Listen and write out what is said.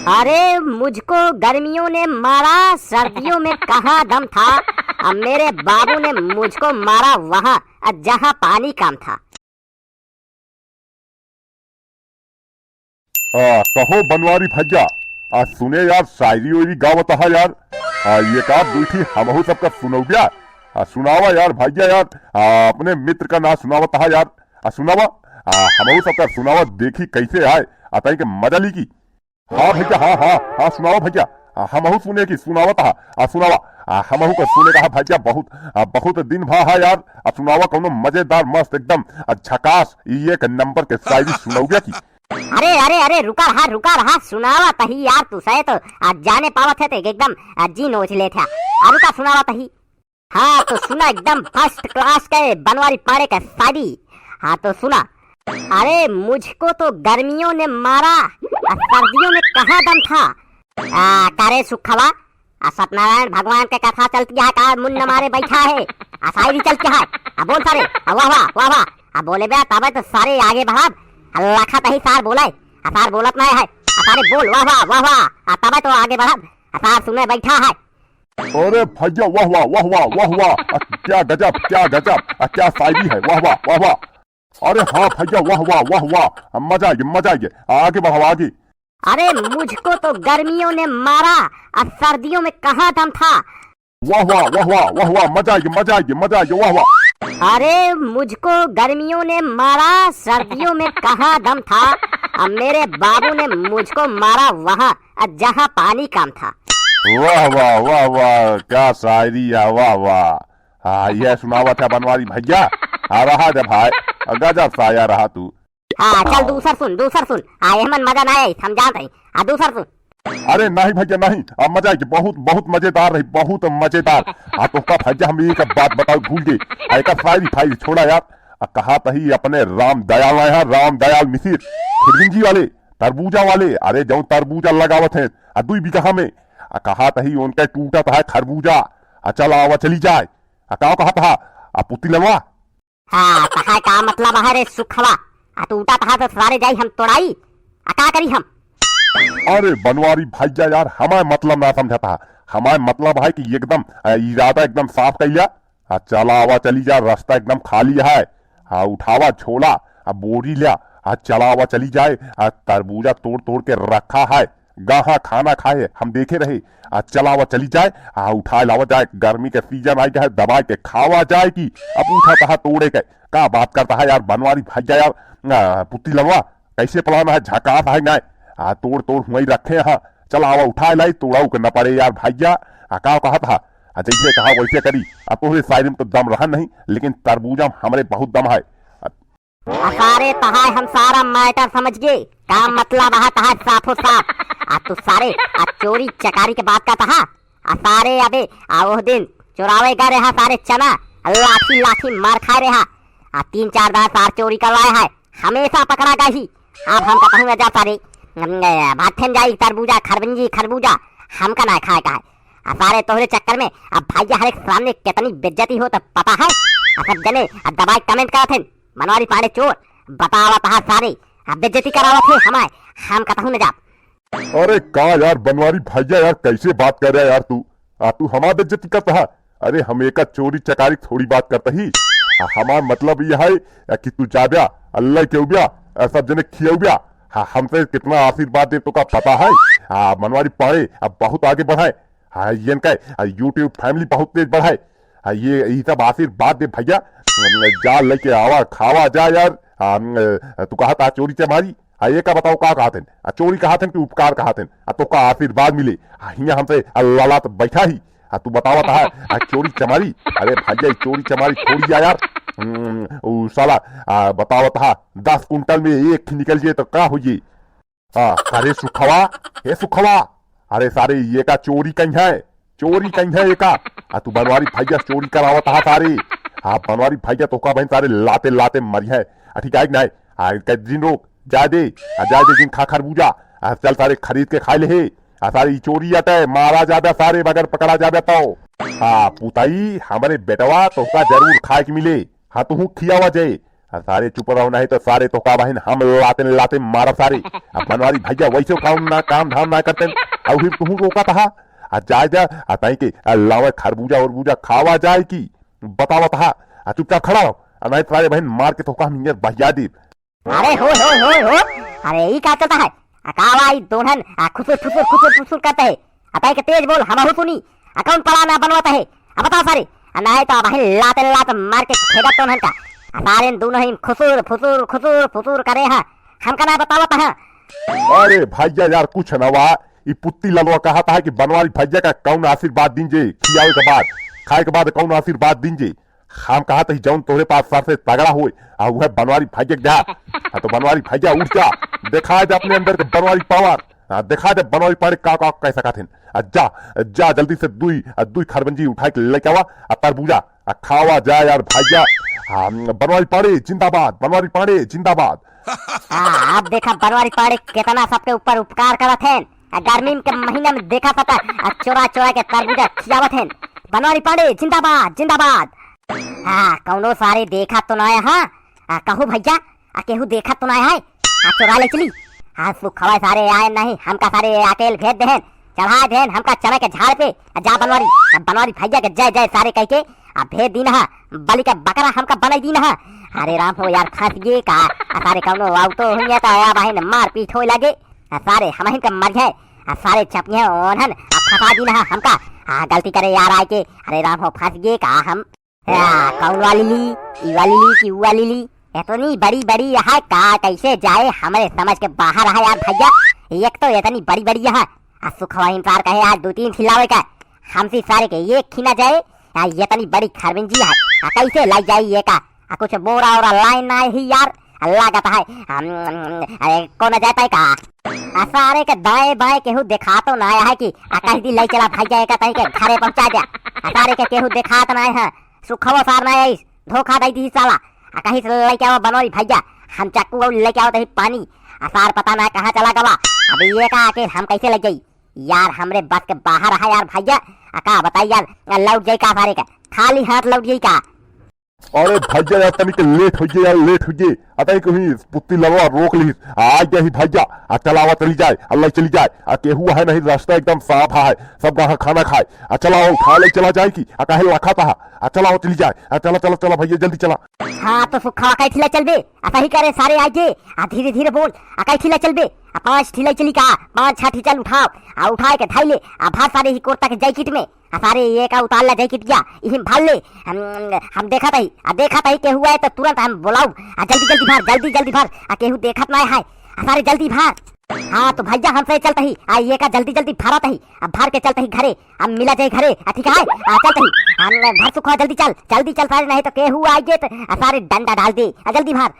अरे मुझको गर्मियों ने मारा, सर्दियों में कहाँ दम था। अब मेरे बाबू ने मुझको मारा वहाँ जहाँ पानी कम था। कहो बनवारी भैया, सुने यार शायरी वायरी गावत हा यार। ये का दूठी हमहू सबका सुनौबिया। सुनावा यार भैया यार। अपने मित्र का ना सुनावत हा यार। सुनावा हमहू सबका सुनावा, देखी कैसे आए अतई के मजा ली की। हाँ भैया, हाँ हाँ हाँ सुनावा भैया। हमहू सुने की सुनावत हा। सुनावा हमहू का सुने का भैया। बहुत दिन भा हा यार। सुनावा कोनो मजेदार मस्त एकदम झकास एक नंबर के शायरी सुनौबिया की। अरे अरे अरे रुका रहा सुनावा तही यार। तू सहे तो आज जाने पावत है तो एकदम जी नोच ले था। रुका सुनावा तही। हाँ तो सुना एकदम फर्स्ट क्लास के बनवारी पाड़े का शायरी। हाँ तो सुना। अरे मुझको तो गर्मियों ने मारा, सर्दियों में कहाँ दम था। करे सुखवा सत्यनारायण भगवान के कथा चलती है का मुन्न मारे बैठा है। शायरी चलती है। बोल सारे वाह वाह वाह वाह। बोले बे तबे तो सारे आगे बढ़ा। लाखा तही सार बोलाए। सार बोलत नहीं है। सारे बोल वाह वाह वाह वाह तबे तो आगे बढ़ा। सार सुने बैठा है। अरे भैया वाह वाह वाह वाह वाह वाह। क्या गजब क्या शायरी है। वाह वाह वाह वाह। अरे हाँ भैया वाह वाह वाह वाह। मजा आइए आगे बढ़ाओ आगे। अरे मुझको तो गर्मियों ने मारा, अब सर्दियों में कहाँ दम था। वाह वाह वाह वाह वाह वाह। मजा आइए वाह वाह। अरे मुझको गर्मियों ने मारा, सर्दियों में कहाँ दम था। अब मेरे बाबू ने मुझको मारा वहाँ जहाँ पानी कम था। वाह वाह वाह वाह क्या शायरी है। वाह वाह। यह सुनावा था बनवारी भैया। रहा जब भाई गजब शाया रहा तू। चल दूसर सुन। मन मजा ना आई समझा नहीं। दूसर सुन। अरे नहीं भैया नहीं। अब मजा आएगी। बहुत मजेदार रही, बहुत मजेदार। तो का भैया हम एक बात बताओ भूल गए। एक शायरी छोड़ा यार। कहा तही अपने राम दयाल आए हैं, राम दयाल मिसिर खिरगिंजी वाले तरबूजा वाले। अरे जो तरबूजा लगावत है 2 बीघा में। कहा तही उनका टूटा था खरबूजा। चल आवा चली जाए। कहा था पुती लवा। कहा का मतलब है रे सुखवा। टूटा था तो सारे जाई हम तोड़ाई। का करी हम। अरे बनवारी भैया यार हमारे मतलब ना समझा था। हमारे मतलब है कि एकदम इरादा एकदम साफ कैलिया। चला आवा चली जा, रास्ता एकदम खाली है। उठावा छोला बोरी लिया। चला आवा चली जाए। तरबूजा तोड़ के रखा है। गाहा खाना खाए हम देखे रहे। चला आवा चली जाए। उठा लावा जाए। गर्मी के सीजन आई जाए, दबा के खावा जाए की। अब उठा था तोड़े के का बात करता है यार बनवारी भैया यार। पुती लवा कैसे पलाना है, झकास है गाय। तोड़ वही रखे। हाँ चला आवा उठा लाई, तोड़ा के न पड़े यार भैया। का कहा था जैसे कहा वैसे करी। तो शायरी में तो दम रहा नहीं, लेकिन तरबूजा हमारे बहुत दम है। सारे तहाय हम सारा मैटर समझ गए। का मतलब है तहाय साफो साफ। तू सारे चोरी चकारी के बात का तहा। सारे अबे वो दिन चुरावे गए रहा सारे चना लाठी मार खाए रहा। 3-4 दास सार चोरी करवाए है, हमेशा पकड़ा गई। अब हम कहूँ जा सारे भाठन जाई तरबूजा खरबूजा हमका ना खाए का है। सारे तोहरे चक्कर में अब भैया हर एक सामने कितनी बेइज्जती हो तो पता है। सब जने दबाई कमेंट करते मनवारी पाड़े चोर बतावा तहा सारे बेइज्जती करावत है हमारे। हम कहूँ न जा। अरे का यार बनवारी भैया यार कैसे बात कर रहा है यार तू। तू हमारा बेइज्जती करता है। अरे हम एक चोरी चकारी थोड़ी बात करता ही। हमारा मतलब यह है कि तू जाब्या अल्लाह के उबिया सब जने खियौबिया। हमसे कितना आशीर्वाद दे तो का पता है। मनवारी पाड़े अब बहुत आगे बढ़ाए। यूट्यूब फैमिली बहुत तेज बढ़ाए। ये सब आशीर्वाद दे भैया। जा लेके आवा खावा जा यार। तू कहा था चोरी चमारी। ये का बताओ का कहते हैं चोरी कहते कि उपकार कहते हैं। तो का आशीर्वाद मिले यहाँ हमसे अल्लाह तो बैठा ही। तू बतावा था चोरी चमारी। अरे भैया चोरी चमारी छोड़ी यार। साला बतावा था 10 कुंटल में एक निकल जाए तो का हुई। अरे सुखवा अरे सारे ये का चोरी कहीं है ये का। तू बनवारी भैया चोरी करावा था सारे। बनवारी भैया तो का बहन सारे लाते मरी है। ठीक है नहीं दिन रोक जाए दे जिन खा खरबूजा। चल सारे खरीद के खाए ले। सारी चोरी आता है मारा जाबे सारे मगर पकड़ा जाबे तो। पुताई हमारे बेटवा तो का जरूर खाए के मिले। तू खियावा जाए। सारे चुप रहो नहीं तो सारे तो का बहन हम लाते लाते मारा सारे। अब बनवारी भैया वैसे काम धाम ना करते और फिर तू रोका था जाए जा ताई के लावे खरबूजा और बूजा खावा जाए की बतावा था चुपचाप खड़ा हो नहीं सारे बहन मार के तो का हम भैया दी। अरे हो अरे ई का चलता है कावाई दोनन खुसुर खुसुर खुसुर खुसुर करते है अतः के तेज बोल हम सुनी अकाउंट पड़ा ना बनवाता है बताओ सारे नहीं तो बहन लाते लाते मार के खेदा तो का सारे दोनों ही खुसुर फुसुर खुसुर फुसुर करे हैं हमका ना बतावत है। अरे भैया यार कुछ न हुआ ये पुत्ती ललवा कहा था कि बनवारी भैया का कौन आशीर्वाद दीजिए खियावे के बाद खाए के बाद कौन आशीर्वाद दीजिए हम कहा था जौन तोरे पास सर से तगड़ा हो वह बनवारी भैया जा तो बनवारी भैया उठ जा देखा जा अपने अंदर के बनवारी पावर देखा जा बनवारी पारे का कैसा कहते जा जा जल्दी से दुई खरबंजी उठा के लेके आवा तरबूजा खावा जा यार भैया। बनवारी पाड़े जिंदाबाद बनवारी पाड़े जिंदाबाद। अब देखा बनवारी पाड़े कितना सबके ऊपर उपकार करत हैं गर्मी के महीने में देखा था चोरा चोरा के तरबूजा खियावत हैं बनवारी पाड़े जिंदाबाद जिंदाबाद। कौनो सारे देखा तो ना है कहू भैया केहू देखा तो ना है चोरा ले चली सुखवा सारे आए नहीं हमका सारे अकेल भेज दे चढ़ा दे हमका चने के झाड़ पे जा बनवारी बनवारी भैया के जय जय सारे कह के भेज दी ना बलि का बकरा हमका बनाई दी ना। अरे राम हो यार फंस गए का सारे कौनो आउ तो हुई तो बहन मार पीट हो लगे सारे हम का मर गए सारे चपिए ओनहन फंसा दी ना हमका गलती करे यार आए के। अरे राम हो फंस गए का हम कौन वाली ली ई वाली ली की वाली ली इतनी बड़ी बड़ी है का कैसे जाए हमारे समझ के बाहर है यार भैया। एक तो इतनी बड़ी बड़ी है सुखवा इंतजार कहे यार 2-3 खिलावे का हमसे सारे के एक खिला जाए ये तनी बड़ी खरबिंजी है कैसे लाई जाए ये का कुछ बोरा और लाइन ना ही यार लागत है कौन जाता है का सारे के दाएं बाएं केहू देखा तो ना है कि कहीं दी लाई चला भाई जाएगा तहीं के घरे पहुंचा दिया सारे के केहू देखा तो ना है सुखवा सार ना है धोखा दई दी साला कहीं से लेके आओ बनवारी भैया हम चाकू लेके आओ पानी सार पता ना कहाँ चला गवा अब ये का आके हम कैसे लग गई यार हमरे बस के बाहर है यार भैया का बताइए यार लौट जाए का सारे का खाली हाथ लौट जाए का। अरे भैया यार तनिक लेट हो गए यार लेट हो गए अतः कहीं पुत्ती लगवा रोक ली आ गया ही भैया चलावा चली जाए अल्लाह चली जाए केहू है नहीं रास्ता एकदम साफ है सब गाह खाना खाए चलाओ खा ले चला जाए की काहे रखा था चलाओ चली जाए चला चला चला भैया जल्दी चला। हाँ तो सुखा कई ठिला चल बे सही करे सारे आगे धीरे धीरे बोल कई ठिला चल बे 5 ठिला चली का 5-6 ठिचल उठाओ उठाए के धाई ले भात सारे ही कोर्ता के जैकेट में सारे ये का उतार ला जैकेट गया इहिम भाल ले हम देखा था के हुआ है तो तुरंत हम बुलाऊ जल्दी जल्दी भार केहू देखत ना है सारे जल्दी भार। हाँ तो भैया हमसे चलते ही ये का जल्दी जल्दी भारत ही अब भार के चलते ही घरे अब मिला जाए घरे ठीक है चलते ही हम भर सुखा जल्दी चल सारे नहीं तो केहू आएंगे तो सारे डंडा डाल दे जल्दी भार।